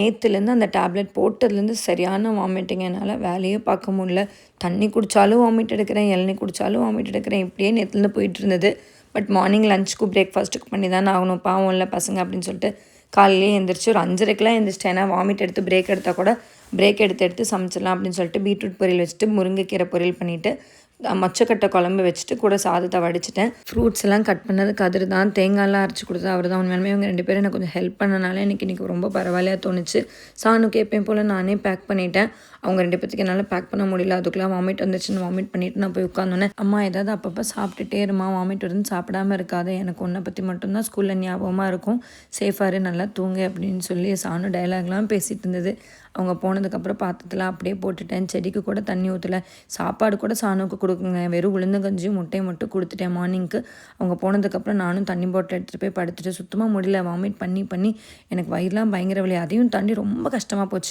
நேற்றுலேருந்து அந்த டேப்லெட் போட்டதுலேருந்து சரியான வாமிட்டிங். என்னால் வேலையே பார்க்க முடியல. தண்ணி குடித்தாலும் வாமிட் எடுக்கிறேன், இளநீ குடித்தாலும் வாமிட் எடுக்கிறேன். இப்படியே நேற்றுலேருந்து போயிட்டு இருந்தது. பட் மார்னிங் லஞ்சுக்கு பிரேக்ஃபாஸ்ட்டுக்கு பண்ணி தானே ஆகணும், பாவம் இல்லை பசங்க அப்படின்னு சொல்லிட்டு காலையிலேயே எழுந்திரிச்சு ஒரு 5:30க்கெலாம் எழுந்திரிச்சிட்டேன். ஏன்னா வாமிட் எடுத்து பிரேக் எடுத்தால் கூட பிரேக் எடுத்து சமைச்சிடலாம் அப்படின்னு சொல்லிட்டு பீட்ரூட் பொரியல் வச்சுட்டு முருங்கைக்கீரை பொரியல் பண்ணிவிட்டு மொச்சக்கட்டை குழம்பு வச்சுட்டு கூட சாதத்தை வடிச்சிட்டேன். ஃப்ரூட்ஸ் எல்லாம் கட் பண்ணது கதிர் தான், தேங்காயெல்லாம் அரைச்சி கொடுத்தது அவர் தான். உண்மையாலுமே இவங்க 2 பேரும் எனக்கு கொஞ்சம் ஹெல்ப் பண்ணனால இன்றைக்கி ரொம்ப பரவாயில்லையாக தோணுச்சு. சாணுக்கு எப்பயும் போல் நானே பேக் பண்ணிட்டேன். அவங்க 2 பேத்துக்கு என்னால் பேக் பண்ண முடியல. அதுக்குள்ளே வாமிட் வந்துச்சுன்னு வாமிட் பண்ணிவிட்டு நான் போய் உட்காந்தோன்னே, அம்மா ஏதாவது அப்பப்போ சாப்பிட்டுட்டே இருமா, வாமிட் வருதுன்னு சாப்பிடாமல் இருக்காது, எனக்கு ஒன்றை பற்றி மட்டும்தான் ஸ்கூலில் ஞாபகமாக இருக்கும், சேஃபாரு நல்லா தூங்கு அப்படின்னு சொல்லி சாணு டைலாக்லாம் பேசிகிட்டு இருந்தது. அவங்க போனதுக்கப்புறம் பாத்திரத்தில் அப்படியே போட்டுட்டேன். செடிக்கு கூட தண்ணி ஊற்றலை. சாப்பாடு கூட சாணுக்கு கொடுக்குங்க, வெறும் உளுந்தங்கஞ்சியும் முட்டையை மட்டும் கொடுத்துட்டேன் மார்னிங்க்கு. அவங்க போனதுக்கப்புறம் நானும் தண்ணி பாட்டில் எடுத்துகிட்டு போய் படுத்துட்டு சுத்தமாக முடியல. வாமிட் பண்ணி எனக்கு வயிறுலாம் பயங்கர வலி. அதையும் தாண்டி ரொம்ப கஷ்டமாக போச்சு.